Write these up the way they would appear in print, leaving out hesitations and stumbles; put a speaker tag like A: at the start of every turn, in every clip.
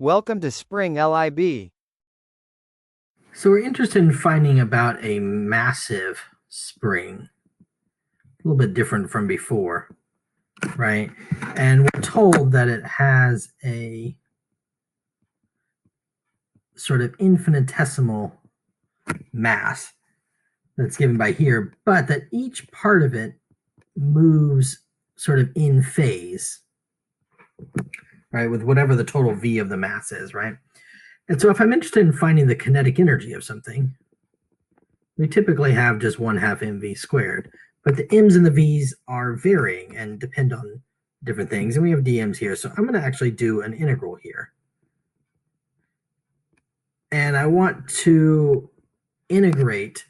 A: Welcome to Spring LIB.
B: So we're interested in finding about a massive spring, a little bit different from before, right? And we're told that it has a sort of infinitesimal mass that's given by here, but that each part of it moves sort of in phase, right, with whatever the total V of the mass is, right? And so if I'm interested in finding the kinetic energy of something, we typically have just 1/2 mv squared, but the m's and the v's are varying and depend on different things, and we have dm's here. So I'm going to actually do an integral here. And I want to integrate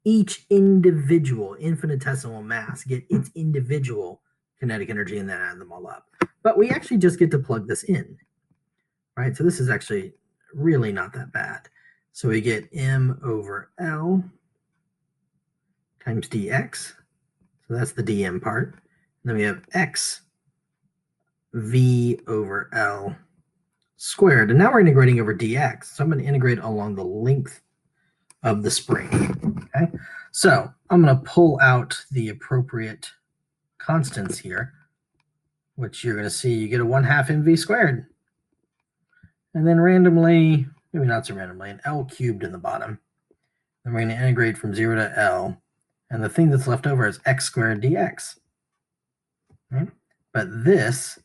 B: each individual infinitesimal mass, get its individual kinetic energy, and then add them all up. But we actually just get to plug this in, right? So this is actually really not that bad. So we get m over L times dx. So that's the dm part. And then we have x v over L squared. And now we're integrating over dx. So I'm going to integrate along the length of the spring. Okay. So I'm going to pull out the appropriate constants here, which you're going to see you get a 1/2 mv squared. And then randomly, maybe not so randomly, an L cubed in the bottom. Then we're going to integrate from 0 to L. And the thing that's left over is x squared dx. Right? But this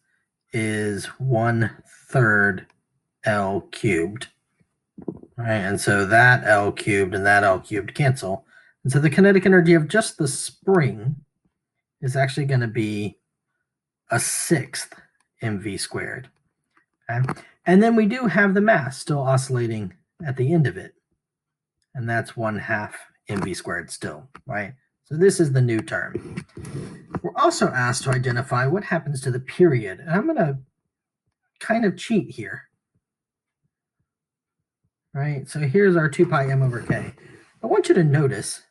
B: is 1/3 L cubed. Right? And so that L cubed and that L cubed cancel. And so the kinetic energy of just the spring is actually going to be a 1/6 mv squared. Okay? And then we do have the mass still oscillating at the end of it. And that's 1/2 mv squared still, right? So this is the new term. We're also asked to identify what happens to the period. And I'm going to kind of cheat here. Right? So here's our 2 pi m over k. I want you to notice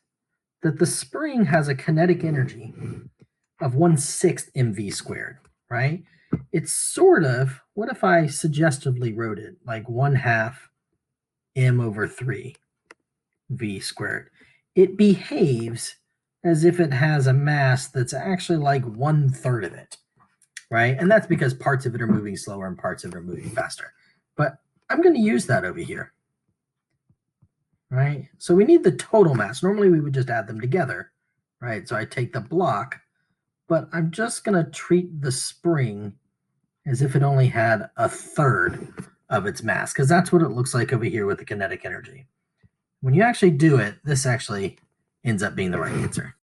B: that the spring has a kinetic energy of 1/6 mv squared, right? It's sort of, what if I suggestively wrote it like 1/2 m over 3 v squared? It behaves as if it has a mass that's actually like 1/3 of it, right? And that's because parts of it are moving slower and parts of it are moving faster. But I'm going to use that over here, right? So we need the total mass. Normally we would just add them together, right? So I take the block, but I'm just going to treat the spring as if it only had 1/3 of its mass, because that's what it looks like over here with the kinetic energy. When you actually do it, this actually ends up being the right answer.